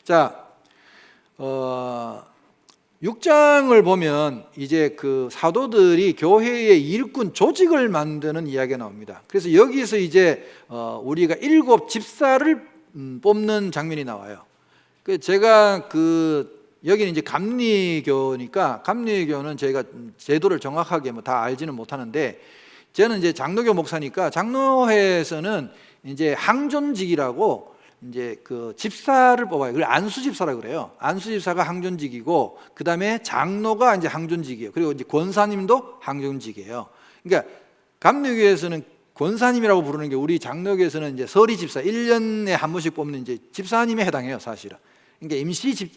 자, 6장을 보면 이제 그 사도들이 교회의 일꾼 조직을 만드는 이야기가 나옵니다. 그래서 여기서 이제 우리가 7 집사를 뽑는 장면이 나와요. 제가 여기는 이제 감리교니까, 감리교는 저희가 제도를 정확하게 다 알지는 못하는데, 저는 이제 장로교 목사니까 장로회에서는 이제 항존직이라고 이제 그 집사를 뽑아요. 그걸 안수 집사라고 그래요. 안수 집사가 항존직이고, 그 다음에 장로가 이제 항존직이에요. 그리고 이제 권사님도 항존직이에요. 그러니까 감리교에서는 권사님이라고 부르는 게, 우리 장로교에서는 이제 서리 집사, 1년에 한 번씩 뽑는 이제 집사님에 해당해요, 사실은. 그러니까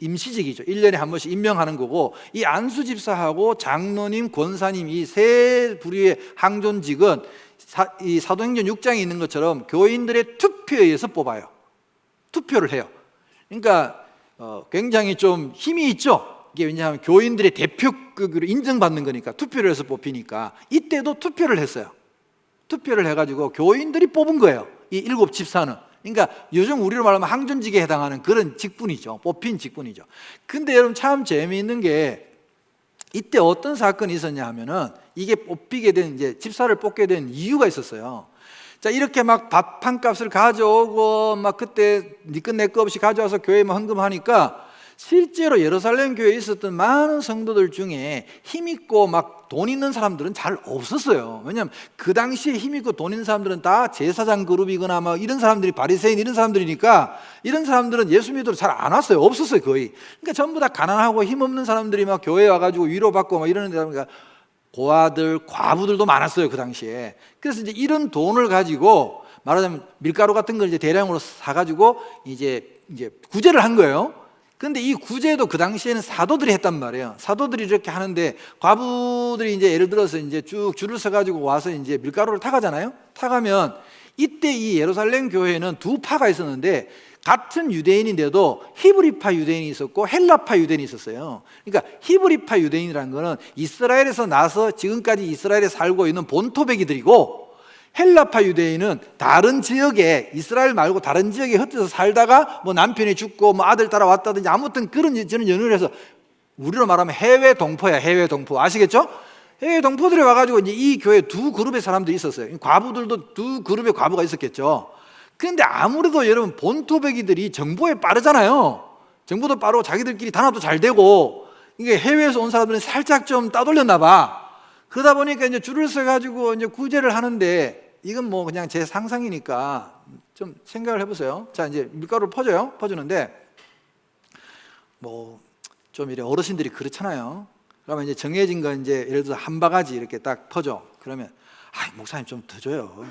임시직이죠. 1년에 한 번씩 임명하는 거고, 이 안수 집사하고 장로님, 권사님 이 세 부류의 항존직은 이 사도행전 6장에 있는 것처럼 교인들의 투표에 의해서 뽑아요. 투표를 해요. 그러니까 굉장히 좀 힘이 있죠. 이게 왜냐하면 교인들의 대표급으로 인정받는 거니까, 투표를 해서 뽑히니까. 이때도 투표를 했어요. 투표를 해가지고 교인들이 뽑은 거예요, 이 7 집사는. 그러니까 요즘 우리로 말하면 항존직에 해당하는 그런 직분이죠. 뽑힌 직분이죠. 근데 여러분 참 재미있는 게, 이때 어떤 사건이 있었냐 하면은, 이게 뽑히게 된, 이제 집사를 뽑게 된 이유가 있었어요. 자, 이렇게 막 밥 한 값을 가져오고, 막 그때 니끝 내꺼 없이 가져와서 교회에 헌금하니까, 실제로 예루살렘 교회에 있었던 많은 성도들 중에 힘있고 막 돈 있는 사람들은 잘 없었어요. 왜냐하면 그 당시에 힘있고 돈 있는 사람들은 다 제사장 그룹이거나 막 이런 사람들이, 바리새인 이런 사람들이니까, 이런 사람들은 예수 믿으러 잘 안 왔어요. 없었어요, 거의. 그러니까 전부 다 가난하고 힘없는 사람들이 막 교회에 와가지고 위로받고 막 이러는 데다 보니까 고아들, 과부들도 많았어요, 그 당시에. 그래서 이제 이런 돈을 가지고, 말하자면 밀가루 같은 걸 이제 대량으로 사가지고 이제 구제를 한 거예요. 근데 이 구제도 그 당시에는 사도들이 했단 말이에요. 사도들이 이렇게 하는데, 과부들이 이제 예를 들어서 이제 쭉 줄을 서가지고 와서 이제 밀가루를 타가잖아요. 타가면, 이때 이 예루살렘 교회는 두 파가 있었는데, 같은 유대인인데도 히브리파 유대인이 있었고 헬라파 유대인이 있었어요. 그러니까 히브리파 유대인이라는 거는 이스라엘에서 나서 지금까지 이스라엘에 살고 있는 본토백이들이고, 헬라파 유대인은 다른 지역에, 이스라엘 말고 다른 지역에 흩어져 살다가 뭐 남편이 죽고 뭐 아들 따라왔다든지 아무튼 그런 저는 연유를 해서, 우리로 말하면 해외 동포야, 해외 동포. 아시겠죠? 해외 동포들이 와가지고 이제 이 교회 두 그룹의 사람들이 있었어요. 과부들도 두 그룹의 과부가 있었겠죠. 그런데 아무래도 여러분 본토백이들이 정보에 빠르잖아요. 정보도 빠르고 자기들끼리 단합도 잘 되고, 이게 해외에서 온 사람들은 살짝 좀 따돌렸나 봐. 그러다 보니까 이제 줄을 서가지고 이제 구제를 하는데, 이건 뭐 그냥 제 상상이니까 좀 생각을 해보세요. 자, 이제 밀가루를 퍼줘요. 퍼주는데, 뭐 좀 이래 어르신들이 그렇잖아요. 그러면 이제 정해진 거 이제 예를 들어서 한 바가지 이렇게 딱 퍼줘. 그러면, 목사님 좀 더 줘요.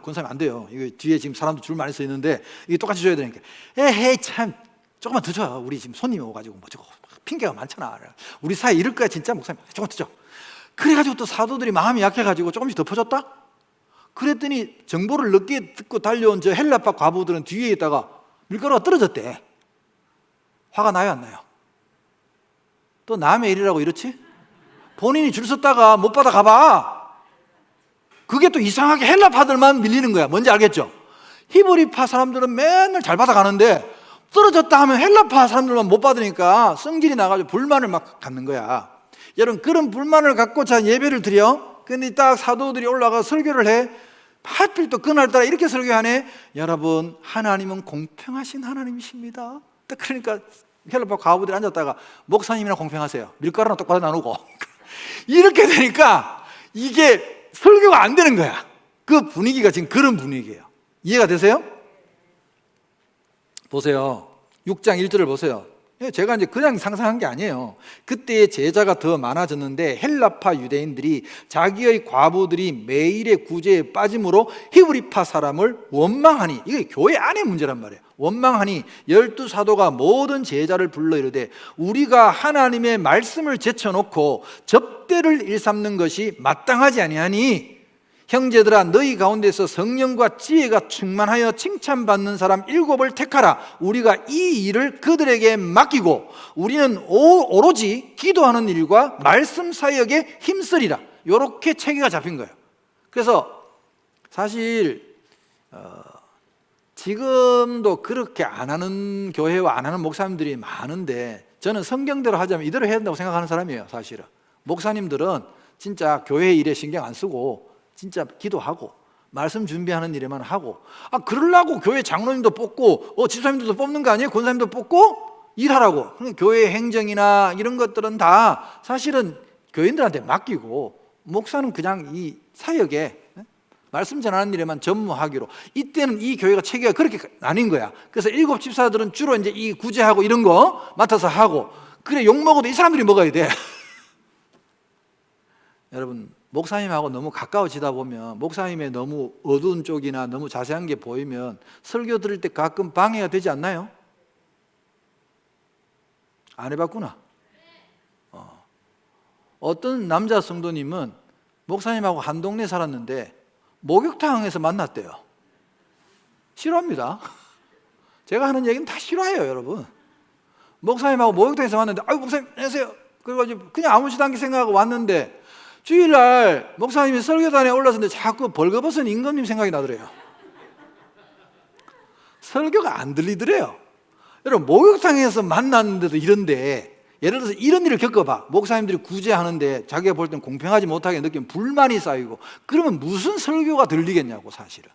권사님 안 돼요. 이거 뒤에 지금 사람도 줄 많이 서 있는데 이게 똑같이 줘야 되니까, 에헤이 참 조금만 더 줘요. 우리 지금 손님이 오가지고 뭐 저거 핑계가 많잖아. 우리 사이 이럴 거야 진짜. 목사님 조금 더 줘. 그래가지고 또 사도들이 마음이 약해가지고 조금씩 더 퍼줬다. 그랬더니 정보를 늦게 듣고 달려온 저 헬라파 과부들은 뒤에 있다가 밀가루가 떨어졌대. 화가 나요, 안 나요? 또 남의 일이라고 이렇지? 본인이 줄 섰다가 못 받아 가봐. 그게 또 이상하게 헬라파들만 밀리는 거야. 뭔지 알겠죠? 히브리파 사람들은 맨날 잘 받아가는데, 떨어졌다 하면 헬라파 사람들만 못 받으니까 성질이 나가지고 불만을 막 갖는 거야. 여러분, 그런 불만을 갖고 자 예배를 드려. 근데 딱 사도들이 올라가 설교를 해. 하필 또 그날따라 이렇게 설교하네. 여러분, 하나님은 공평하신 하나님이십니다. 딱 그러니까 헬라파 과부들이 앉았다가, 목사님이랑 공평하세요. 밀가루나 똑바로 나누고. 이렇게 되니까 이게 설교가 안 되는 거야. 그 분위기가 지금 그런 분위기예요. 이해가 되세요? 보세요. 6장 1절을 보세요. 제가 이제 그냥 상상한 게 아니에요. 그때 제자가 더 많아졌는데, 헬라파 유대인들이 자기의 과부들이 매일의 구제에 빠짐으로 히브리파 사람을 원망하니, 이게 교회 안의 문제란 말이에요. 원망하니 12 사도가 모든 제자를 불러 이르되, 우리가 하나님의 말씀을 제쳐놓고 접대를 일삼는 것이 마땅하지 아니하니, 형제들아, 너희 가운데서 성령과 지혜가 충만하여 칭찬받는 사람 7을 택하라. 우리가 이 일을 그들에게 맡기고 우리는 오로지 기도하는 일과 말씀 사역에 힘쓰리라. 이렇게 체계가 잡힌 거예요. 그래서 사실 지금도 그렇게 안 하는 교회와 안 하는 목사님들이 많은데, 저는 성경대로 하자면 이대로 해야 된다고 생각하는 사람이에요. 사실은 목사님들은 진짜 교회 일에 신경 안 쓰고 진짜 기도하고 말씀 준비하는 일에만 하고, 그러려고 교회 장로님도 뽑고 집사님들도 뽑는 거 아니에요? 권사님도 뽑고 일하라고. 교회 행정이나 이런 것들은 다 사실은 교인들한테 맡기고, 목사는 그냥 이 사역에 말씀 전하는 일에만 전무하기로. 이때는 이 교회가 체계가 그렇게 아닌 거야. 그래서 7 집사들은 주로 이제 이 구제하고 이런 거 맡아서 하고, 그래 욕 먹어도 이 사람들이 먹어야 돼. 여러분, 목사님하고 너무 가까워지다 보면, 목사님의 너무 어두운 쪽이나 너무 자세한 게 보이면 설교 들을 때 가끔 방해가 되지 않나요? 안 해봤구나. 어떤 남자 성도님은 목사님하고 한 동네 살았는데 목욕탕에서 만났대요. 싫어합니다. 제가 하는 얘기는 다 싫어해요, 여러분. 목사님하고 목욕탕에서 만났는데, 아유 목사님 안녕하세요. 그래가지고 그냥 아무렇지도 않게 생각하고 왔는데, 주일날 목사님이 설교단에 올라섰는데 자꾸 벌거벗은 임금님 생각이 나더래요. 설교가 안 들리더래요. 여러분, 목욕탕에서 만났는데도 이런데, 예를 들어서 이런 일을 겪어봐. 목사님들이 구제하는데 자기가 볼 땐 공평하지 못하게 느끼면 불만이 쌓이고, 그러면 무슨 설교가 들리겠냐고. 사실은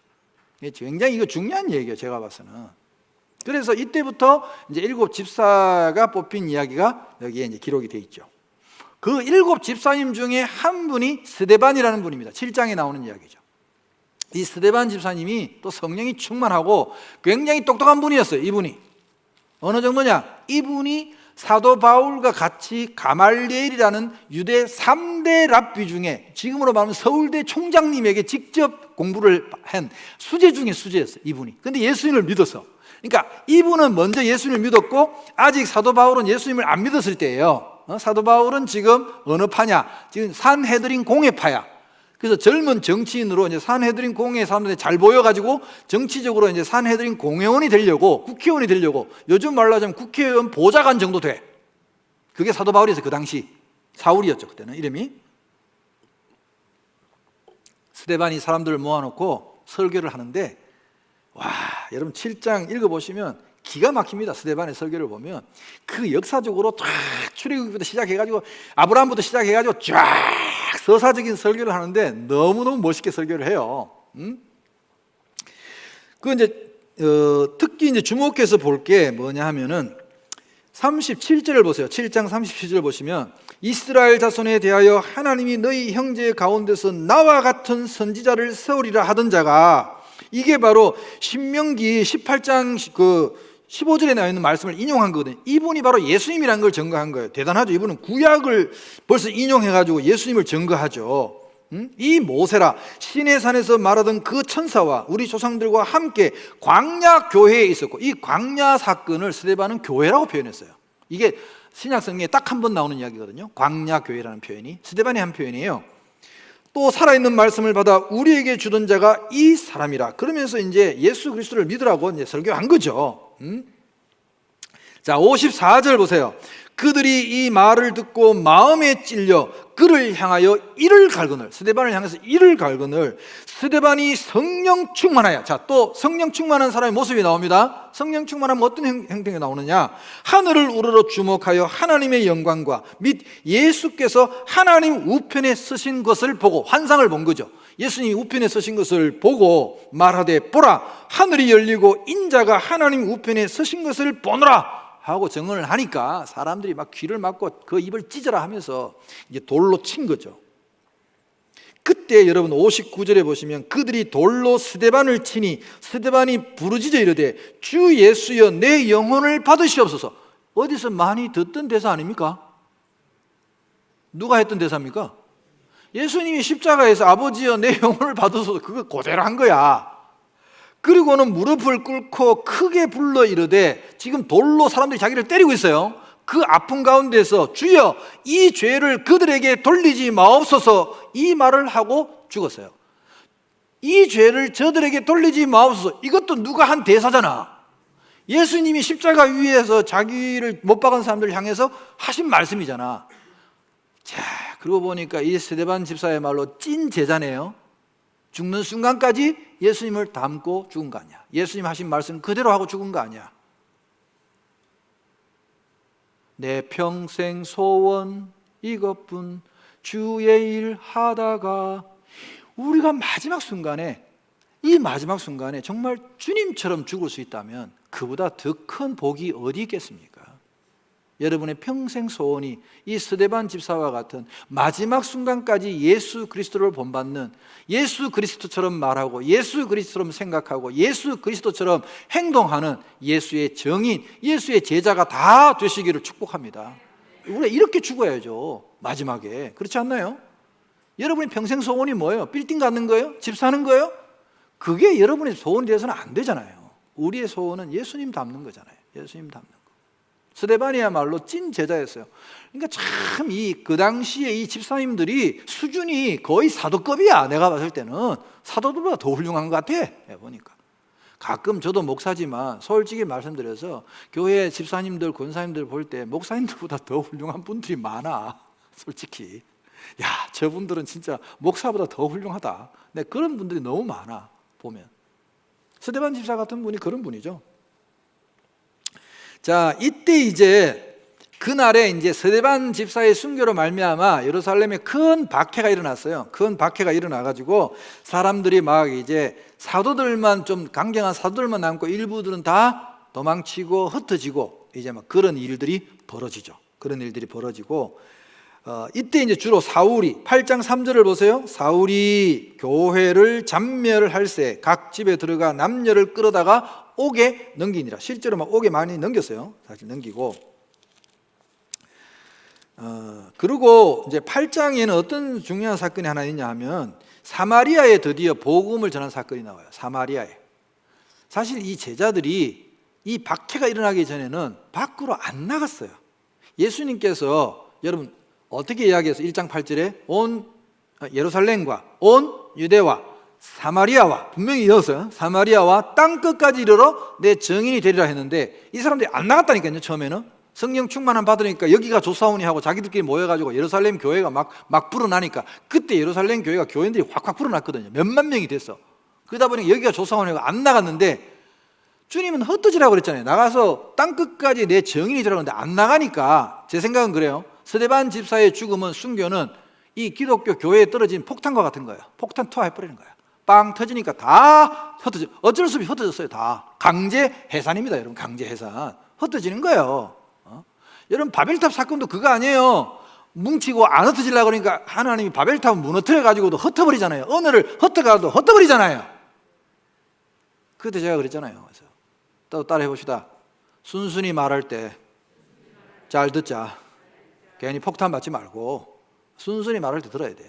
굉장히 이거 중요한 얘기예요, 제가 봐서는. 그래서 이때부터 이제 7 집사가 뽑힌 이야기가 여기에 이제 기록이 돼 있죠. 그 7 집사님 중에 한 분이 스데반이라는 분입니다. 7장에 나오는 이야기죠. 이 스데반 집사님이 또 성령이 충만하고 굉장히 똑똑한 분이었어요. 이분이 어느 정도냐? 이분이 사도 바울과 같이 가말리엘이라는 유대 3대 랍비 중에, 지금으로 말하면 서울대 총장님에게 직접 공부를 한 수재 중에 수재였어요, 이분이. 근데 예수님을 믿었어. 그러니까 이분은 먼저 예수님을 믿었고, 아직 사도 바울은 예수님을 안 믿었을 때예요. 사도 바울은 지금 어느 파냐? 지금 산헤드린 공회파야. 그래서 젊은 정치인으로 이제 산헤드린 공회 사람들이 잘 보여가지고 정치적으로 이제 산헤드린 공회원이 되려고, 국회의원이 되려고, 요즘 말로 하자면 국회의원 보좌관 정도 돼. 그게 사도 바울이었어요. 그 당시 사울이었죠, 그때는 이름이. 스데반이 사람들을 모아놓고 설교를 하는데, 와, 여러분 7장 읽어보시면 기가 막힙니다. 스데반의 설교를 보면 그 역사적으로 쫙 출애굽부터 시작해가지고 아브라함부터 시작해가지고 쫙 서사적인 설교를 하는데 너무너무 멋있게 설교를 해요. 그 이제 특히 이제 주목해서 볼 게 뭐냐 하면은 37절을 보세요. 7장 37절 보시면, 이스라엘 자손에 대하여 하나님이 너희 형제 가운데서 나와 같은 선지자를 세우리라 하던 자가, 이게 바로 신명기 18장 그 15절에 나와 있는 말씀을 인용한 거거든요. 이분이 바로 예수님이라는 걸 증거한 거예요. 대단하죠. 이분은 구약을 벌써 인용해가지고 예수님을 증거하죠. 이 모세라 시내 산에서 말하던 그 천사와 우리 조상들과 함께 광야 교회에 있었고, 이 광야 사건을 스데반은 교회라고 표현했어요. 이게 신약 성경에 딱 한 번 나오는 이야기거든요. 광야 교회라는 표현이 스데반의 한 표현이에요. 또 살아있는 말씀을 받아 우리에게 주던 자가 이 사람이라. 그러면서 이제 예수 그리스도를 믿으라고 이제 설교한 거죠. 자, 54절 보세요. 그들이 이 말을 듣고 마음에 찔려 그를 향하여 이를 갈거늘, 스데반을 향해서 이를 갈거늘, 스데반이 성령 충만하여. 자, 또 성령 충만한 사람의 모습이 나옵니다. 성령 충만하면 어떤 행동이 나오느냐? 하늘을 우러러 주목하여 하나님의 영광과 및 예수께서 하나님 우편에 서신 것을 보고, 환상을 본 거죠. 예수님이 우편에 서신 것을 보고 말하되, 보라, 하늘이 열리고 인자가 하나님 우편에 서신 것을 보노라 하고 증언을 하니까 사람들이 막 귀를 막고 그 입을 찢어라 하면서 이제 돌로 친 거죠. 그때 여러분 59절에 보시면, 그들이 돌로 스데반을 치니 스데반이 부르짖어 이르되, 주 예수여 내 영혼을 받으시옵소서. 어디서 많이 듣던 대사 아닙니까? 누가 했던 대사입니까? 예수님이 십자가에서 아버지여 내 영혼을 받으소서, 그거 그대로 한 거야. 그리고는 무릎을 꿇고 크게 불러 이르되, 지금 돌로 사람들이 자기를 때리고 있어요. 그 아픈 가운데서 주여 이 죄를 그들에게 돌리지 마옵소서, 이 말을 하고 죽었어요. 이 죄를 저들에게 돌리지 마옵소서, 이것도 누가 한 대사잖아. 예수님이 십자가 위에서 자기를 못 박은 사람들을 향해서 하신 말씀이잖아. 자, 그러고 보니까 이 스데반 집사의 말로 찐 제자네요. 죽는 순간까지 예수님을 닮고 죽은 거 아니야. 예수님 하신 말씀 그대로 하고 죽은 거 아니야. 내 평생 소원 이것뿐 주의 일 하다가, 우리가 마지막 순간에, 이 마지막 순간에 정말 주님처럼 죽을 수 있다면 그보다 더 큰 복이 어디 있겠습니까? 여러분의 평생 소원이 이 스데반 집사와 같은 마지막 순간까지 예수 그리스도를 본받는, 예수 그리스도처럼 말하고 예수 그리스도처럼 생각하고 예수 그리스도처럼 행동하는 예수의 증인, 예수의 제자가 다 되시기를 축복합니다. 우리가 이렇게 죽어야죠, 마지막에. 그렇지 않나요? 여러분의 평생 소원이 뭐예요? 빌딩 갖는 거예요? 집 사는 거예요? 그게 여러분의 소원이 되어서는 안 되잖아요. 우리의 소원은 예수님 닮는 거잖아요. 예수님 닮는 거. 스데반이야말로 찐 제자였어요. 그러니까 참 그 당시에 이 집사님들이 수준이 거의 사도급이야. 내가 봤을 때는 사도들보다 더 훌륭한 것 같아, 보니까. 가끔 저도 목사지만 솔직히 말씀드려서 교회 집사님들, 권사님들 볼 때 목사님들보다 더 훌륭한 분들이 많아, 솔직히. 야, 저분들은 진짜 목사보다 더 훌륭하다. 네, 그런 분들이 너무 많아, 보면. 스데반 집사 같은 분이 그런 분이죠. 자, 이때 이제 그날에 이제 스데반 집사의 순교로 말미암아 예루살렘에 큰 박해가 일어났어요. 큰 박해가 일어나가지고 사람들이 막 이제 사도들만, 좀 강경한 사도들만 남고 일부들은 다 도망치고 흩어지고, 이제 막 그런 일들이 벌어지죠. 그런 일들이 벌어지고, 이때 이제 주로 사울이, 8장 3절을 보세요. 사울이 교회를 잔멸할세 각 집에 들어가 남녀를 끌어다가 옥에 넘기니라. 실제로 막 옥에 많이 넘겼어요. 사실 넘기고. 그리고 이제 8장에는 어떤 중요한 사건이 하나 있냐 하면 사마리아에 드디어 복음을 전한 사건이 나와요. 사마리아에. 사실 이 제자들이 이 박해가 일어나기 전에는 밖으로 안 나갔어요. 예수님께서, 여러분 어떻게 이야기해서 1장 8절에 온 예루살렘과 온 유대와 사마리아와, 분명히 이었어요. 사마리아와 땅끝까지 이르러 내 증인이 되리라 했는데 이 사람들이 안 나갔다니까요. 처음에는 성령 충만함 받으니까 여기가 좋사오니 하고 자기들끼리 모여가지고 예루살렘 교회가 막 불어나니까, 그때 예루살렘 교회가 교인들이 확확 불어났거든요. 몇만 명이 됐어. 그러다 보니 여기가 좋사오니 하고 안 나갔는데, 주님은 흩어지라고 그랬잖아요. 나가서 땅끝까지 내 증인이 되라고 했는데 안 나가니까, 제 생각은 그래요. 스데반 집사의 죽음은, 순교는 이 기독교 교회에 떨어진 폭탄과 같은 거예요. 폭탄 투하해버리는 거예요. 빵 터지니까 다 흩어져. 어쩔 수 없이 흩어졌어요. 다 강제 해산입니다. 여러분, 강제 해산. 흩어지는 거예요. 여러분, 바벨탑 사건도 그거 아니에요. 뭉치고 안 흩어지려고 그러니까 하나님이 바벨탑을 무너뜨려가지고도 흩어버리잖아요. 언어를 흩어가도 흩어버리잖아요. 그때 제가 그랬잖아요. 그래서 또 따라해 봅시다. 순순히 말할 때 잘 듣자. 괜히 폭탄 맞지 말고 순순히 말할 때 들어야 돼.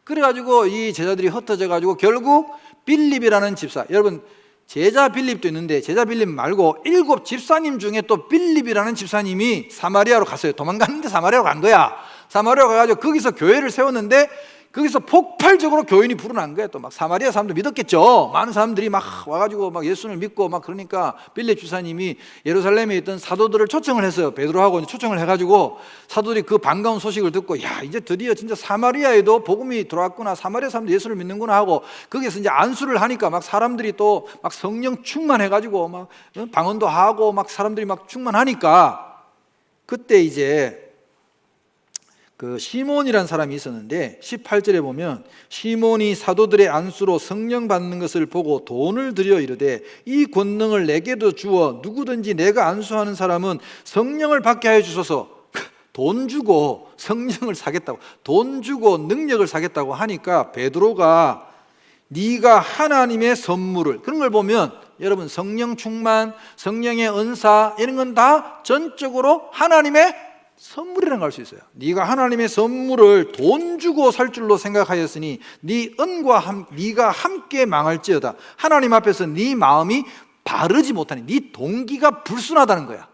그래가지고 이 제자들이 흩어져가지고 결국 빌립이라는 집사, 여러분 제자 빌립도 있는데 제자 빌립 말고 7 집사님 중에 또 빌립이라는 집사님이 사마리아로 갔어요. 도망갔는데 사마리아로 간 거야. 사마리아로 가가지고 거기서 교회를 세웠는데 거기서 폭발적으로 교인이 불어난 거예요. 또 막 사마리아 사람도 믿었겠죠. 많은 사람들이 막 와가지고 막 예수를 믿고 막, 그러니까 빌립 집사님이 예루살렘에 있던 사도들을 초청을 했어요. 베드로하고 초청을 해가지고 사도들이 그 반가운 소식을 듣고, 야, 이제 드디어 진짜 사마리아에도 복음이 들어왔구나, 사마리아 사람도 예수를 믿는구나 하고, 거기서 이제 안수를 하니까 막 사람들이 또 막 성령 충만해가지고 막 방언도 하고 막 사람들이 막 충만하니까, 그때 이제 그 시몬이라는 사람이 있었는데 18절에 보면 시몬이 사도들의 안수로 성령 받는 것을 보고 돈을 들여 이르되 이 권능을 내게도 주어 누구든지 내가 안수하는 사람은 성령을 받게 하여 주소서. 돈 주고 성령을 사겠다고, 돈 주고 능력을 사겠다고 하니까 베드로가 네가 하나님의 선물을, 그런 걸 보면 여러분 성령 충만, 성령의 은사 이런 건 다 전적으로 하나님의 선물이라는 걸 알 수 있어요. 네가 하나님의 선물을 돈 주고 살 줄로 생각하였으니 네 은과 네가 함께 망할지어다. 하나님 앞에서 네 마음이 바르지 못하니, 네 동기가 불순하다는 거야.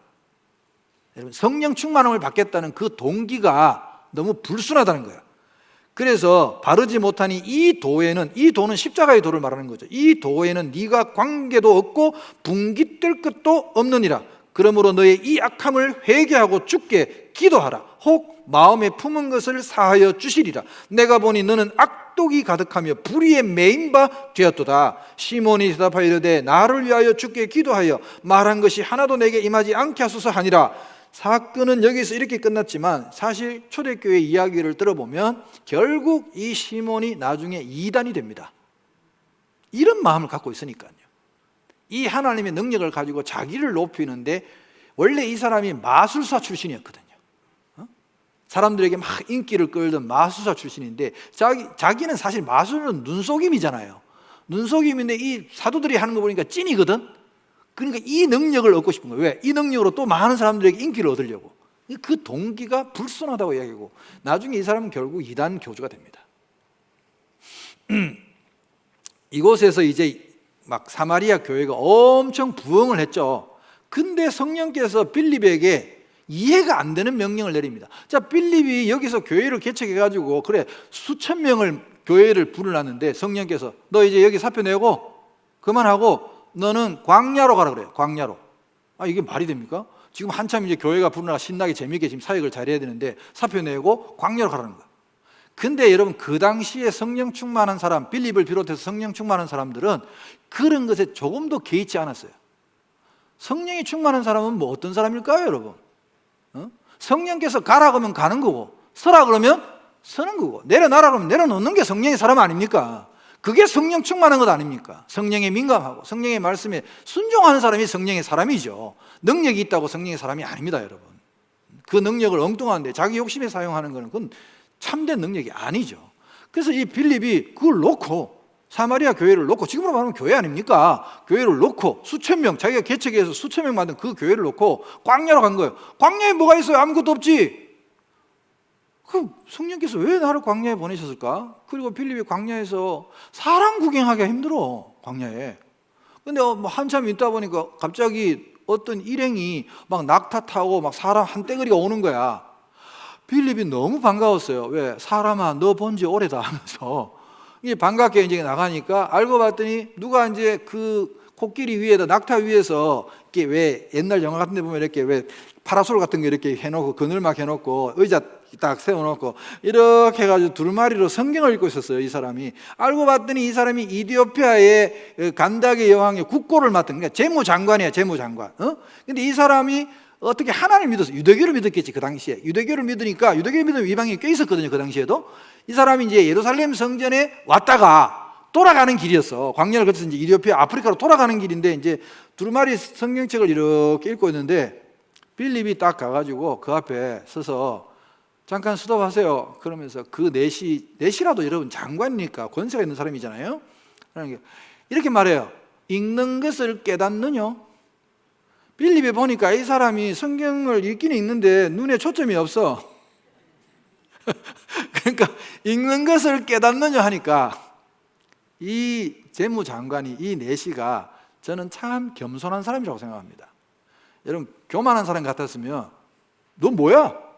여러분, 성령 충만함을 받겠다는 그 동기가 너무 불순하다는 거야. 그래서 바르지 못하니 이 도에는, 이 도는 십자가의 도를 말하는 거죠. 이 도에는 네가 관계도 없고 분깃될 것도 없느니라. 그러므로 너의 이 악함을 회개하고 주께 기도하라. 혹 마음에 품은 것을 사하여 주시리라. 내가 보니 너는 악독이 가득하며 불의에 매인 바 되었도다. 시몬이 대답하여 이르되 나를 위하여 주께 기도하여 말한 것이 하나도 내게 임하지 않게 하소서 하니라. 사건은 여기서 이렇게 끝났지만 사실 초대교회 이야기를 들어보면 결국 이 시몬이 나중에 이단이 됩니다. 이런 마음을 갖고 있으니까요. 이 하나님의 능력을 가지고 자기를 높이는데, 원래 이 사람이 마술사 출신이었거든요. 사람들에게 막 인기를 끌던 마술사 출신인데 자기는 사실 마술은 눈속임이잖아요. 눈속임인데 이 사도들이 하는 거 보니까 찐이거든. 그러니까 이 능력을 얻고 싶은 거예요. 왜? 이 능력으로 또 많은 사람들에게 인기를 얻으려고. 그 동기가 불순하다고 이야기하고, 나중에 이 사람은 결국 이단 교주가 됩니다. 이곳에서 이제 막 사마리아 교회가 엄청 부흥을 했죠. 근데 성령께서 빌립에게 이해가 안 되는 명령을 내립니다. 자, 빌립이 여기서 교회를 개척해가지고 그래 수천 명을 교회를 부르놨는데 성령께서 너 이제 여기 사표 내고 그만하고 너는 광야로 가라 그래요. 광야로. 아, 이게 말이 됩니까? 지금 한참 이제 교회가 부르나 신나게 재미있게 지금 사역을 잘해야 되는데 사표 내고 광야로 가라는 거야. 근데 여러분, 그 당시에 성령 충만한 사람, 빌립을 비롯해서 성령 충만한 사람들은 그런 것에 조금도 개의치 않았어요. 성령이 충만한 사람은 뭐 어떤 사람일까요, 여러분? 성령께서 가라 그러면 가는 거고, 서라 그러면 서는 거고, 내려놔라 그러면 내려놓는 게 성령의 사람 아닙니까? 그게 성령 충만한 것 아닙니까? 성령에 민감하고 성령의 말씀에 순종하는 사람이 성령의 사람이죠. 능력이 있다고 성령의 사람이 아닙니다, 여러분. 그 능력을 엉뚱한데 자기 욕심에 사용하는 것은 그건 참된 능력이 아니죠. 그래서 이 빌립이 그걸 놓고, 사마리아 교회를 놓고, 지금으로 말하면 교회 아닙니까? 교회를 놓고 수천 명, 자기가 개척해서 수천 명 만든 그 교회를 놓고 광야로 간 거예요. 광야에 뭐가 있어요? 아무것도 없지. 그럼 성령께서 왜 나를 광야에 보내셨을까? 그리고 빌립이 광야에서 사람 구경하기가 힘들어, 광야에. 근데 뭐 한참 있다 보니까 갑자기 어떤 일행이 막 낙타 타고 막 사람 한 떼거리가 오는 거야. 빌립이 너무 반가웠어요. 왜? 사람아, 너 본 지 오래다 하면서 이게 반갑게 이제 나가니까 알고 봤더니 누가 이제 그 코끼리 위에다, 낙타 위에서 이렇게 왜 옛날 영화 같은 데 보면 이렇게 왜 파라솔 같은 거 이렇게 해놓고 그늘막 해놓고 의자 딱 세워놓고 이렇게 해가지고 두루마리로 성경을 읽고 있었어요, 이 사람이. 알고 봤더니 이 사람이 이디오피아의 간다게 여왕의 국고를 맡은, 그러니까 재무장관이야, 재무장관. 근데 이 사람이 어떻게 하나님을 믿어서, 유대교를 믿었겠지, 그 당시에. 유대교를 믿으니까, 유대교를 믿으면 이방인이 꽤 있었거든요, 그 당시에도. 이 사람이 이제 예루살렘 성전에 왔다가 돌아가는 길이었어. 광야를 거쳐서 이제 이디오피아, 아프리카로 돌아가는 길인데 이제 두루마리 성경책을 이렇게 읽고 있는데 빌립이 딱 가가지고 그 앞에 서서 잠깐 스톱하세요. 그러면서 그 내시라도 여러분 장관이니까 권세가 있는 사람이잖아요. 이렇게 말해요. 읽는 것을 깨닫느냐? 빌립이 보니까 이 사람이 성경을 읽기는 읽는데 눈에 초점이 없어. 그러니까 읽는 것을 깨닫느냐 하니까 이 재무장관이, 이 내시가 저는 참 겸손한 사람이라고 생각합니다. 여러분, 교만한 사람 같았으면 너 뭐야?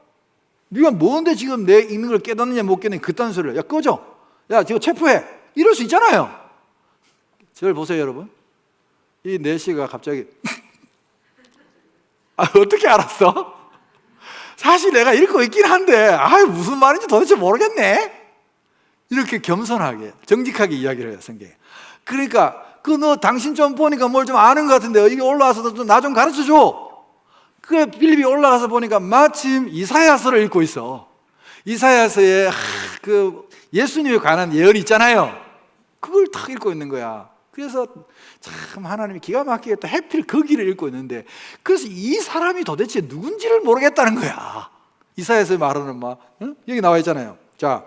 네가 뭔데 지금 내 읽는 걸 깨닫느냐 못 깨닫느냐 그딴 소리를, 야 꺼져, 야 지금 체포해, 이럴 수 있잖아요. 저를 보세요, 여러분. 이 내시가 갑자기 어떻게 알았어? 사실 내가 읽고 있긴 한데 무슨 말인지 도대체 모르겠네. 이렇게 겸손하게 정직하게 이야기를 해요, 성경에. 그러니까 너 당신 좀 보니까 뭘 좀 아는 것 같은데 이게 올라와서 나 좀 가르쳐줘. 그 빌립이 올라가서 보니까 마침 이사야서를 읽고 있어. 이사야서에 그 예수님에 관한 예언이 있잖아요. 그걸 탁 읽고 있는 거야. 그래서 참 하나님이 기가 막히게 또 해필 그 길을 읽고 있는데, 그래서 이 사람이 도대체 누군지를 모르겠다는 거야. 이사야서에 말하는 여기 나와 있잖아요. 자,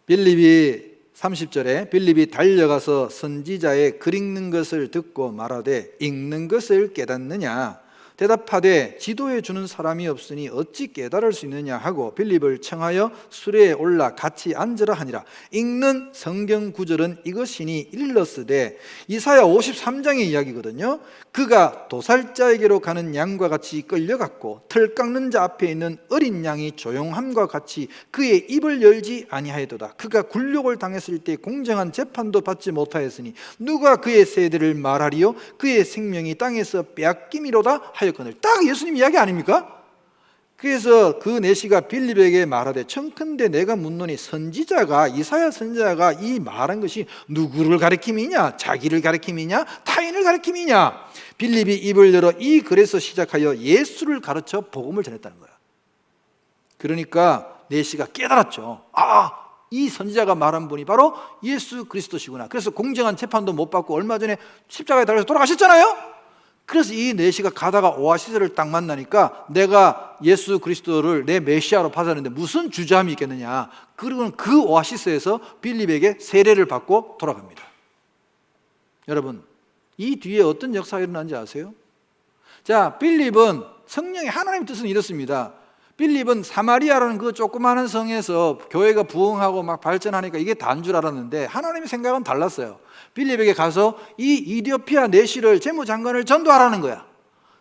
빌립이 30절에 빌립이 달려가서 선지자의 글 읽는 것을 듣고 말하되 읽는 것을 깨닫느냐? 대답하되 지도해 주는 사람이 없으니 어찌 깨달을 수 있느냐 하고 빌립을 청하여 수레에 올라 같이 앉으라 하니라. 읽는 성경 구절은 이것이니 일러스되 이사야 53장의 이야기거든요. 그가 도살자에게로 가는 양과 같이 끌려갔고 틀 깎는 자 앞에 있는 어린 양이 조용함과 같이 그의 입을 열지 아니하였도다. 그가 굴욕을 당했을 때 공정한 재판도 받지 못하였으니 누가 그의 세대를 말하리요? 그의 생명이 땅에서 빼앗김이로다 하였거늘. 딱 예수님 이야기 아닙니까? 그래서 그 내시가 빌립에게 말하되 청컨대 내가 묻노니 선지자가 이사야 선지자가 이 말한 것이 누구를 가리킴이냐? 자기를 가리킴이냐? 타인을 가리킴이냐? 빌립이 입을 열어 이 글에서 시작하여 예수를 가르쳐 복음을 전했다는 거야. 그러니까 내시가 깨달았죠. 이 선지자가 말한 분이 바로 예수 그리스도시구나. 그래서 공정한 재판도 못 받고 얼마 전에 십자가에 달려서 돌아가셨잖아요. 그래서 이 내시가 가다가 오아시스를 딱 만나니까 내가 예수 그리스도를 내 메시아로 받았는데 무슨 주저함이 있겠느냐. 그리고 그 오아시스에서 빌립에게 세례를 받고 돌아갑니다. 여러분, 이 뒤에 어떤 역사가 일어난지 아세요? 자, 빌립은 성령의 하나님의 뜻은 이렇습니다. 빌립은 사마리아라는 그 조그마한 성에서 교회가 부흥하고 막 발전하니까 이게 다인 줄 알았는데 하나님의 생각은 달랐어요. 빌립에게 가서 이 이디오피아 내시를 재무장관을 전도하라는 거야.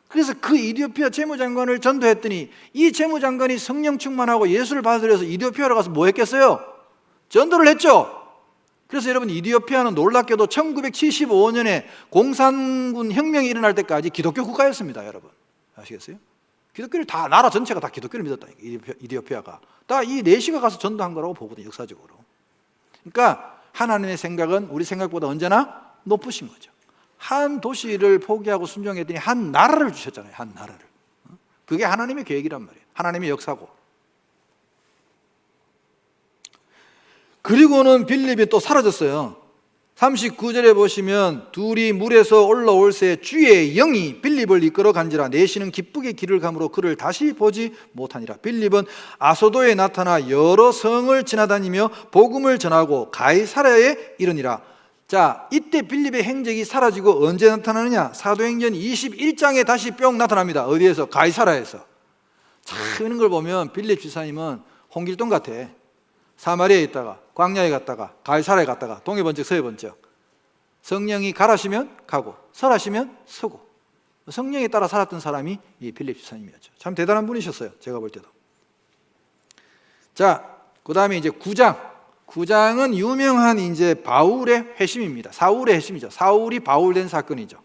그래서 그 이디오피아 재무장관을 전도했더니 이 재무장관이 성령 충만하고 예수를 받으려서 이디오피아로 가서 뭐 했겠어요? 전도를 했죠. 그래서 여러분, 이디오피아는 놀랍게도 1975년에 공산군 혁명이 일어날 때까지 기독교 국가였습니다. 여러분 아시겠어요? 기독교를 다, 나라 전체가 다 기독교를 믿었다. 이디오피아가 다 이 내시가 가서 전도한 거라고 보거든요, 역사적으로. 그러니까 하나님의 생각은 우리 생각보다 언제나 높으신 거죠. 한 도시를 포기하고 순종했더니 한 나라를 주셨잖아요. 한 나라를. 그게 하나님의 계획이란 말이에요. 하나님의 역사고. 그리고는 빌립이 또 사라졌어요. 39절에 보시면 둘이 물에서 올라올새 주의 영이 빌립을 이끌어 간지라 내시는 기쁘게 길을 가므로 그를 다시 보지 못하니라. 빌립은 아소도에 나타나 여러 성을 지나다니며 복음을 전하고 가이사랴에 이르니라. 자, 이때 빌립의 행적이 사라지고 언제 나타나느냐? 사도행전 21장에 다시 뿅 나타납니다. 어디에서? 가이사랴에서. 참, 이런 걸 보면 빌립 지사님은 홍길동 같아. 사마리아에 있다가 광야에 갔다가 가이사랴에 갔다가 동해 번쩍 서해 번쩍. 성령이 가라시면 가고 설하시면 서고. 성령에 따라 살았던 사람이 이 빌립 지사님이었죠. 참 대단한 분이셨어요. 제가 볼 때도. 자, 그 다음에 이제 9장은 유명한 이제 바울의 회심입니다. 사울의 회심이죠. 사울이 바울된 사건이죠.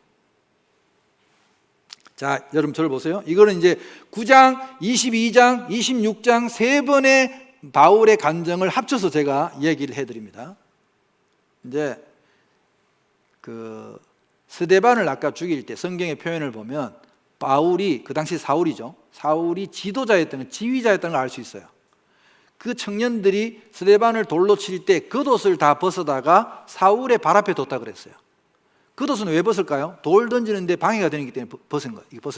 자, 여러분 저를 보세요. 이거는 이제 9장, 22장, 26장 세 번의 바울의 간증을 합쳐서 제가 얘기를 해드립니다. 이제 그 스데반을 아까 죽일 때 성경의 표현을 보면 바울이 그 당시 사울이죠. 사울이 지도자였다는, 지휘자였다는 걸 알 수 있어요. 그 청년들이 스데반을 돌로 칠 때 겉옷을 다 벗어다가 사울의 발 앞에 뒀다 그랬어요. 겉옷은 왜 벗을까요? 돌 던지는데 방해가 되기 때문에 벗은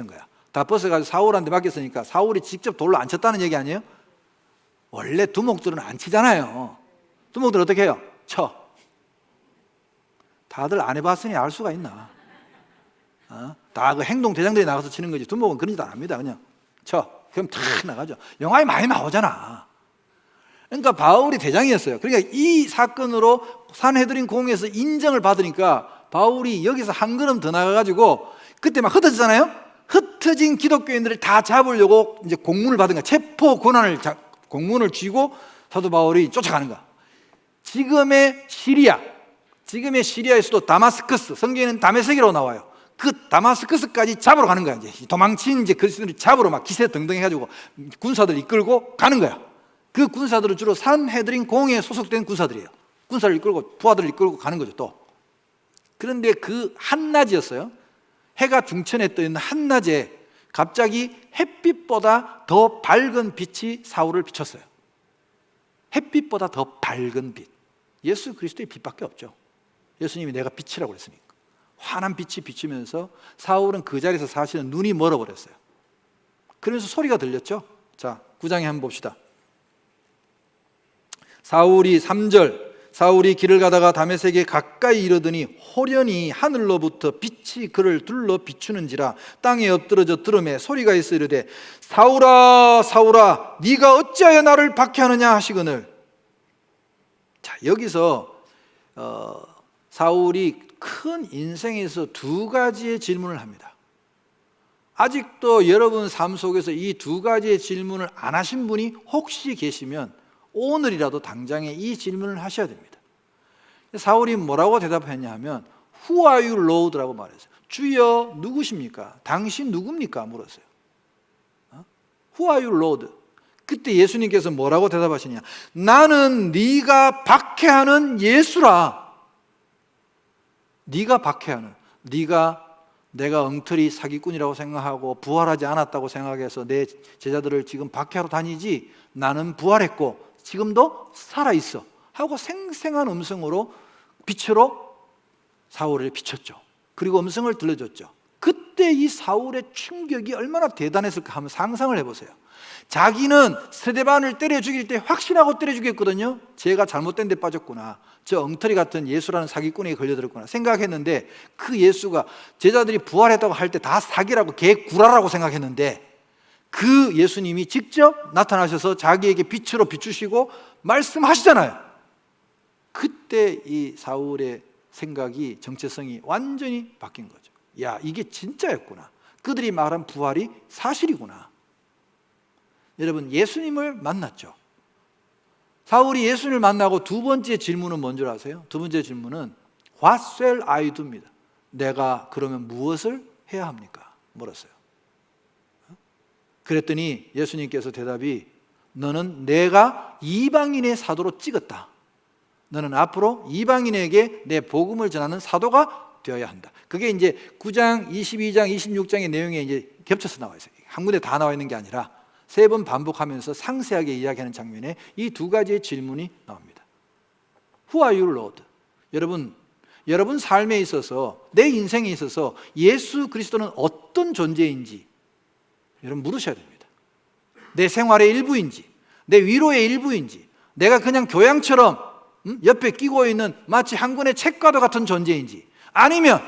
거야. 다 벗어가지고 사울한테 맡겼으니까 사울이 직접 돌로 안 쳤다는 얘기 아니에요? 원래 두목들은 안 치잖아요. 두목들 어떻게 해요? 쳐. 다들 안 해봤으니 알 수가 있나? 다 그 행동 대장들이 나가서 치는 거지. 두목은 그런 짓 안 합니다. 그냥 쳐. 그럼 탁 나가죠. 영화에 많이 나오잖아. 그러니까 바울이 대장이었어요. 그러니까 이 사건으로 산헤드린 공회에서 인정을 받으니까 바울이 여기서 한 걸음 더 나가가지고 그때 막 흩어지잖아요. 흩어진 기독교인들을 다 잡으려고 이제 공문을 받은 거야. 체포 권한을 공문을 쥐고 사도 바울이 쫓아가는 거야. 지금의 시리아의 수도 다마스커스, 성경에는 다메섹이라고 나와요. 그 다마스커스까지 잡으러 가는 거야. 이제 도망친 이제 그리스도인들을 잡으러 막 기세 등등 해가지고 군사들 이끌고 가는 거야. 그 군사들은 주로 산헤드린 공회에 소속된 군사들이에요. 군사를 이끌고 부하들을 이끌고 가는 거죠. 또 그런데 그 한낮이었어요. 해가 중천에 떠 있는 한낮에 갑자기 햇빛보다 더 밝은 빛이 사울을 비췄어요. 햇빛보다 더 밝은 빛. 예수 그리스도의 빛밖에 없죠. 예수님이 내가 빛이라고 그랬으니까. 환한 빛이 비추면서 사울은 그 자리에서 사실은 눈이 멀어버렸어요. 그러면서 소리가 들렸죠. 자, 9장에 한번 봅시다. 사울이 3절 사울이 길을 가다가 다메섹에 가까이 이르더니 호련히 하늘로부터 빛이 그를 둘러 비추는지라 땅에 엎드러져 들음에 소리가 있어 이르되 사울아 사울아 네가 어찌하여 나를 박해하느냐 하시거늘. 자, 여기서 사울이 큰 인생에서 두 가지의 질문을 합니다. 아직도 여러분 삶 속에서 이 두 가지의 질문을 안 하신 분이 혹시 계시면 오늘이라도 당장에 이 질문을 하셔야 됩니다. 사울이 뭐라고 대답했냐 하면 Who are you Lord라고 말했어요. 주여 누구십니까? 당신 누굽니까? 물었어요. Who are you Lord? 그때 예수님께서 뭐라고 대답하시냐? 나는 네가 박해하는 예수라. 네가 박해하는, 내가 엉터리 사기꾼이라고 생각하고 부활하지 않았다고 생각해서 내 제자들을 지금 박해하러 다니지, 나는 부활했고 지금도 살아있어 하고 생생한 음성으로 빛으로 사울을 비췄죠. 그리고 음성을 들려줬죠. 그때 이 사울의 충격이 얼마나 대단했을까 하면 상상을 해보세요. 자기는 스데반을 때려 죽일 때 확신하고 때려 죽였거든요. 제가 잘못된 데 빠졌구나, 저 엉터리 같은 예수라는 사기꾼에게 걸려들었구나 생각했는데, 그 예수가 제자들이 부활했다고 할 때 다 사기라고 개구라라고 생각했는데, 그 예수님이 직접 나타나셔서 자기에게 빛으로 비추시고 말씀하시잖아요. 그때 이 사울의 생각이, 정체성이 완전히 바뀐 거죠. 야, 이게 진짜였구나. 그들이 말한 부활이 사실이구나. 여러분, 예수님을 만났죠. 사울이 예수님을 만나고 두 번째 질문은 뭔 줄 아세요? 두 번째 질문은 What shall I do입니다. 내가 그러면 무엇을 해야 합니까? 물었어요. 그랬더니 예수님께서 대답이, 너는 내가 이방인의 사도로 찍었다. 너는 앞으로 이방인에게 내 복음을 전하는 사도가 되어야 한다. 그게 이제 9장, 22장, 26장의 내용에 이제 겹쳐서 나와 있어요. 한 군데 다 나와 있는 게 아니라 세 번 반복하면서 상세하게 이야기하는 장면에 이 두 가지의 질문이 나옵니다. Who are you, Lord? 여러분 삶에 있어서, 내 인생에 있어서 예수 그리스도는 어떤 존재인지 여러분 물으셔야 됩니다. 내 생활의 일부인지, 내 위로의 일부인지, 내가 그냥 교양처럼 옆에 끼고 있는 마치 한 권의 책과도 같은 존재인지, 아니면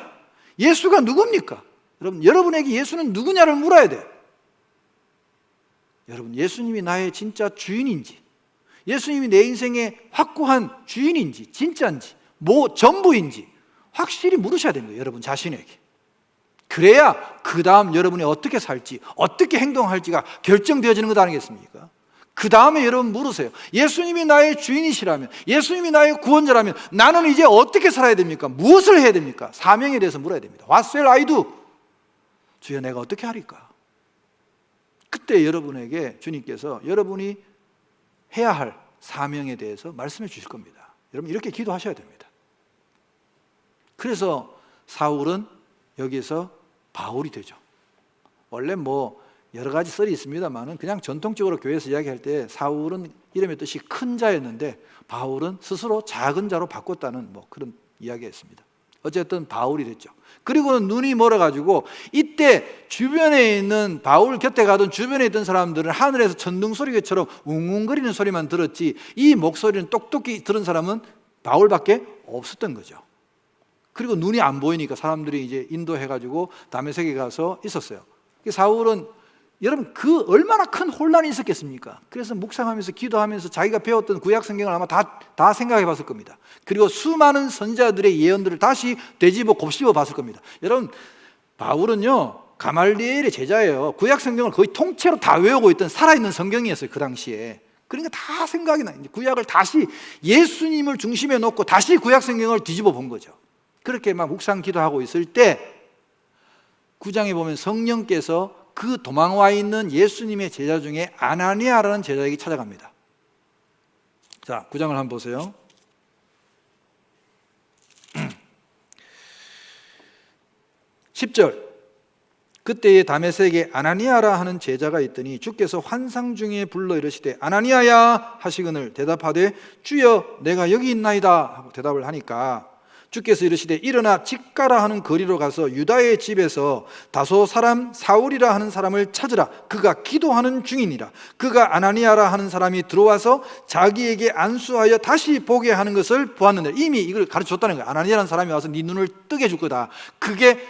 예수가 누굽니까? 여러분에게 예수는 누구냐를 물어야 돼요. 여러분, 예수님이 나의 진짜 주인인지, 예수님이 내 인생의 확고한 주인인지, 진짜인지, 전부인지 확실히 물으셔야 됩니다. 여러분 자신에게. 그래야 그 다음 여러분이 어떻게 살지, 어떻게 행동할지가 결정되어지는 것 아니겠습니까? 그 다음에 여러분 물으세요. 예수님이 나의 주인이시라면, 예수님이 나의 구원자라면 나는 이제 어떻게 살아야 됩니까? 무엇을 해야 됩니까? 사명에 대해서 물어야 됩니다. What shall I do? 주여, 내가 어떻게 하리까? 그때 여러분에게 주님께서 여러분이 해야 할 사명에 대해서 말씀해 주실 겁니다. 여러분 이렇게 기도하셔야 됩니다. 그래서 사울은 여기서 바울이 되죠. 원래 여러 가지 썰이 있습니다만은 그냥 전통적으로 교회에서 이야기할 때 사울은 이름의 뜻이 큰 자였는데 바울은 스스로 작은 자로 바꿨다는 그런 이야기가 있습니다. 어쨌든 바울이 됐죠. 그리고는 눈이 멀어가지고 이때 주변에 있는, 바울 곁에 가던 주변에 있던 사람들은 하늘에서 천둥 소리처럼 웅웅거리는 소리만 들었지 이 목소리는 똑똑히 들은 사람은 바울밖에 없었던 거죠. 그리고 눈이 안 보이니까 사람들이 이제 인도해가지고 다메섹에 가서 있었어요. 사울은 여러분 얼마나 큰 혼란이 있었겠습니까? 그래서 묵상하면서 기도하면서 자기가 배웠던 구약 성경을 아마 다 생각해 봤을 겁니다. 그리고 수많은 선지자들의 예언들을 다시 되짚어 곱씹어 봤을 겁니다. 여러분, 바울은요 가말리엘의 제자예요. 구약 성경을 거의 통째로 다 외우고 있던 살아있는 성경이었어요, 그 당시에. 그러니까 다 생각이 나요. 구약을 다시 예수님을 중심에 놓고 다시 구약 성경을 뒤집어 본 거죠. 그렇게 막 묵상 기도하고 있을 때 9장에 보면 성령께서 그 도망와 있는 예수님의 제자 중에 아나니아라는 제자에게 찾아갑니다. 자, 9장을 한번 보세요. 10절. 그때에 다메섹에 아나니아라 하는 제자가 있더니 주께서 환상 중에 불러 이르시되 아나니아야 하시거늘 대답하되 주여 내가 여기 있나이다 하고 대답을 하니까 주께서 이르시되 일어나 직가라 하는 거리로 가서 유다의 집에서 다소 사람 사울이라 하는 사람을 찾으라. 그가 기도하는 중이니라. 그가 아나니아라 하는 사람이 들어와서 자기에게 안수하여 다시 보게 하는 것을 보았는데, 이미 이걸 가르쳐줬다는 거야. 아나니아라는 사람이 와서 네 눈을 뜨게 해줄 거다. 그게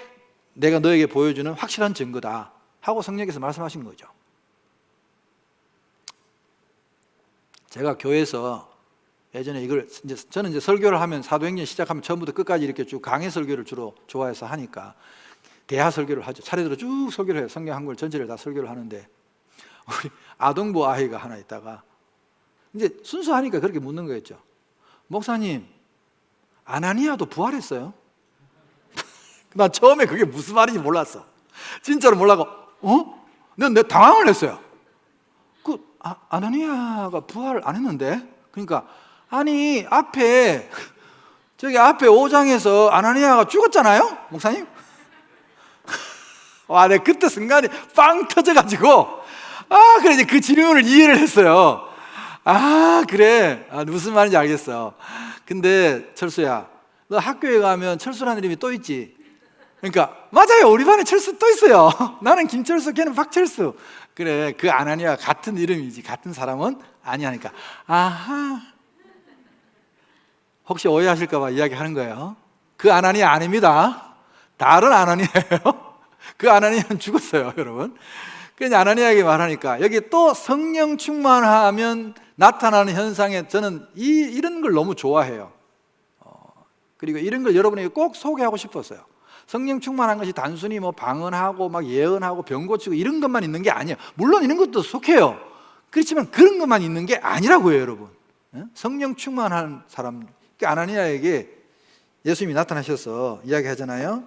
내가 너에게 보여주는 확실한 증거다 하고 성령께서 말씀하신 거죠. 제가 교회에서 예전에 이걸 저는 이제 설교를 하면 사도행전 시작하면 처음부터 끝까지 이렇게 쭉 강해 설교를 주로 좋아해서 하니까 대하 설교를 하죠. 차례대로 쭉 설교를 해요. 성경 한글 전체를 다 설교를 하는데, 우리 아동부 아이가 하나 있다가 이제 순수하니까 그렇게 묻는 거였죠. 목사님, 아나니아도 부활했어요? 나 처음에 그게 무슨 말인지 몰랐어. 진짜로 몰라고. 내가 당황을 했어요. 아나니아가 부활 안 했는데? 그러니까 아니 저기 앞에 5장에서 아나니아가 죽었잖아요, 목사님? 와, 내가 그때 순간에 빵 터져가지고 그래, 이제 그 질문을 이해를 했어요. 그래, 무슨 말인지 알겠어. 근데 철수야, 너 학교에 가면 철수라는 이름이 또 있지? 그러니까 맞아요, 우리 반에 철수 또 있어요. 나는 김철수, 걔는 박철수. 그래, 그 아나니아 같은 이름이지 같은 사람은 아니하니까. 아하, 혹시 오해하실까 봐 이야기하는 거예요. 그 아나니아 아닙니다. 다른 아나니아예요. 그 아나니아는 죽었어요, 여러분. 그래서 아나니아에게 말하니까 여기 또 성령 충만하면 나타나는 현상에 저는 이런 걸 너무 좋아해요. 그리고 이런 걸 여러분에게 꼭 소개하고 싶었어요. 성령 충만한 것이 단순히 뭐 방언하고 막 예언하고 병 고치고 이런 것만 있는 게 아니에요. 물론 이런 것도 속해요. 그렇지만 그런 것만 있는 게 아니라고요, 여러분. 성령 충만한 사람, 아나니아에게 예수님이 나타나셔서 이야기하잖아요.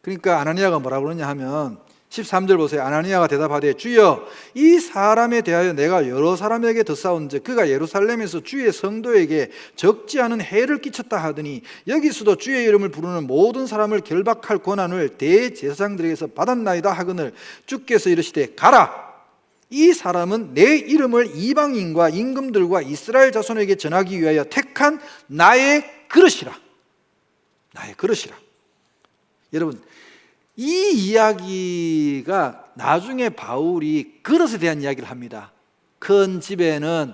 그러니까 아나니아가 뭐라고 그러냐 하면 13절 보세요. 아나니아가 대답하되 주여, 이 사람에 대하여 내가 여러 사람에게 듣사온즉 그가 예루살렘에서 주의 성도에게 적지 않은 해를 끼쳤다 하더니 여기서도 주의 이름을 부르는 모든 사람을 결박할 권한을 대제사장들에게서 받았나이다 하거늘 주께서 이르시되 가라. 이 사람은 내 이름을 이방인과 임금들과 이스라엘 자손에게 전하기 위하여 택한 나의 그릇이라. 나의 그릇이라. 여러분, 이 이야기가 나중에 바울이 그릇에 대한 이야기를 합니다. 큰 집에는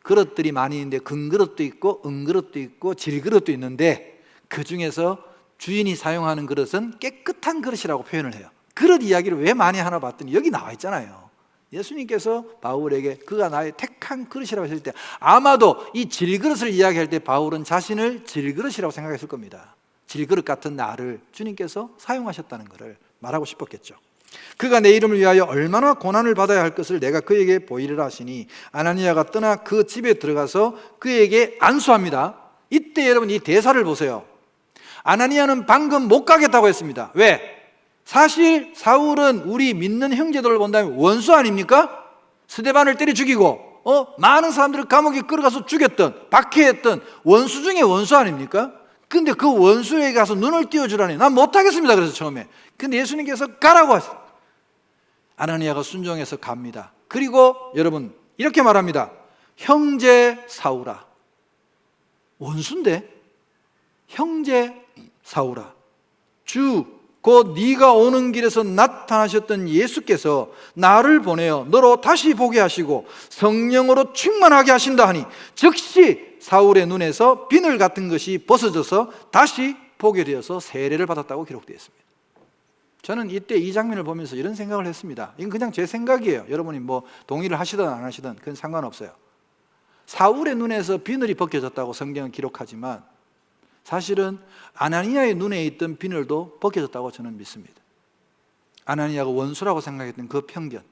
그릇들이 많이 있는데 금그릇도 있고 은그릇도 있고 질그릇도 있는데 그 중에서 주인이 사용하는 그릇은 깨끗한 그릇이라고 표현을 해요. 그릇 이야기를 왜 많이 하나 봤더니 여기 나와 있잖아요. 예수님께서 바울에게 그가 나의 택한 그릇이라고 했을 때 아마도 이 질그릇을 이야기할 때 바울은 자신을 질그릇이라고 생각했을 겁니다. 질그릇 같은 나를 주님께서 사용하셨다는 것을 말하고 싶었겠죠. 그가 내 이름을 위하여 얼마나 고난을 받아야 할 것을 내가 그에게 보이리라 하시니 아나니아가 떠나 그 집에 들어가서 그에게 안수합니다. 이때 여러분 이 대사를 보세요. 아나니아는 방금 못 가겠다고 했습니다. 왜? 사실 사울은 우리 믿는 형제들을 본다면 원수 아닙니까? 스데반을 때려 죽이고 많은 사람들을 감옥에 끌어가서 죽였던, 박해했던 원수 중에 원수 아닙니까? 근데 그 원수에게 가서 눈을 띄워주라니 난 못하겠습니다. 그래서 처음에. 근데 예수님께서 가라고 하셨어요. 아나니아가 순종해서 갑니다. 그리고 여러분 이렇게 말합니다. 형제 사울아. 원수인데 형제 사울아, 주 곧 네가 오는 길에서 나타나셨던 예수께서 나를 보내어 너로 다시 보게 하시고 성령으로 충만하게 하신다 하니 즉시 사울의 눈에서 비늘 같은 것이 벗어져서 다시 보게 되어서 세례를 받았다고 기록되어 있습니다. 저는 이때 이 장면을 보면서 이런 생각을 했습니다. 이건 그냥 제 생각이에요. 여러분이 뭐 동의를 하시든 안 하시든 그건 상관없어요. 사울의 눈에서 비늘이 벗겨졌다고 성경은 기록하지만 사실은 아나니아의 눈에 있던 비늘도 벗겨졌다고 저는 믿습니다. 아나니아가 원수라고 생각했던 그 편견,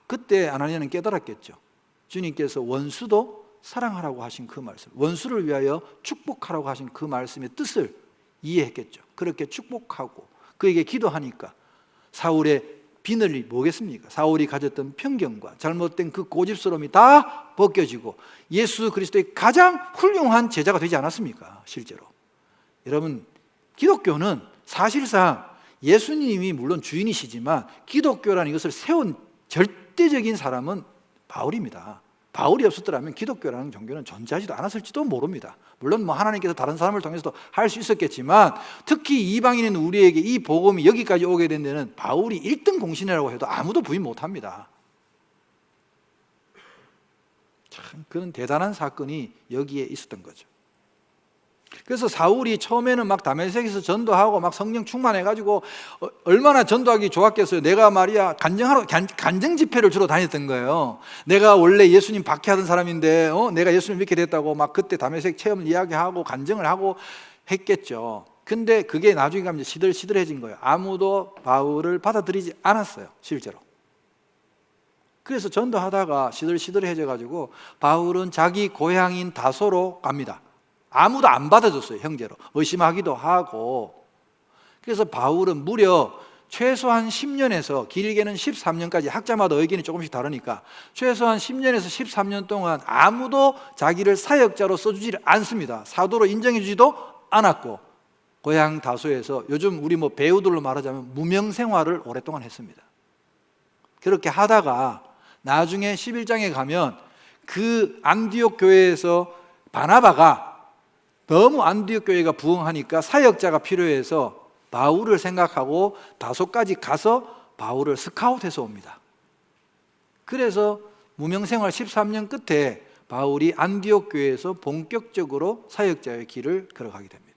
그때 아나니아는 깨달았겠죠. 주님께서 원수도 사랑하라고 하신 그 말씀, 원수를 위하여 축복하라고 하신 그 말씀의 뜻을 이해했겠죠. 그렇게 축복하고 그에게 기도하니까 사울의 비늘이 뭐겠습니까? 사울이 가졌던 편견과 잘못된 그 고집스러움이 다 벗겨지고 예수 그리스도의 가장 훌륭한 제자가 되지 않았습니까? 실제로. 여러분, 기독교는 사실상 예수님이 물론 주인이시지만 기독교라는 이것을 세운 절대적인 사람은 바울입니다. 바울이 없었더라면 기독교라는 종교는 존재하지도 않았을지도 모릅니다. 물론 뭐 하나님께서 다른 사람을 통해서도 할 수 있었겠지만, 특히 이방인인 우리에게 이 복음이 여기까지 오게 된 데는 바울이 1등 공신이라고 해도 아무도 부인 못합니다. 참 그런 대단한 사건이 여기에 있었던 거죠. 그래서 사울이 처음에는 막 다메섹에서 전도하고 막 성령 충만해가지고 얼마나 전도하기 좋았겠어요. 내가 말이야 간증 집회를 주로 다녔던 거예요. 내가 원래 예수님 박해하던 사람인데 내가 예수님 믿게 됐다고 막 그때 다메섹 체험을 이야기하고 간증을 하고 했겠죠. 근데 그게 나중에 가면 이제 시들시들해진 거예요. 아무도 바울을 받아들이지 않았어요, 실제로. 그래서 전도하다가 시들시들해져가지고 바울은 자기 고향인 다소로 갑니다. 아무도 안 받아줬어요, 형제로. 의심하기도 하고. 그래서 바울은 무려 최소한 10년에서 길게는 13년까지, 학자마다 의견이 조금씩 다르니까 최소한 10년에서 13년 동안 아무도 자기를 사역자로 써주지 않습니다. 사도로 인정해주지도 않았고, 고향 다소에서 요즘 우리 뭐 배우들로 말하자면 무명 생활을 오랫동안 했습니다. 그렇게 하다가 나중에 11장에 가면 그 안디옥 교회에서 바나바가 너무 안디옥 교회가 부흥하니까 사역자가 필요해서 바울을 생각하고 다소까지 가서 바울을 스카웃해서 옵니다. 그래서 무명생활 13년 끝에 바울이 안디옥 교회에서 본격적으로 사역자의 길을 걸어가게 됩니다.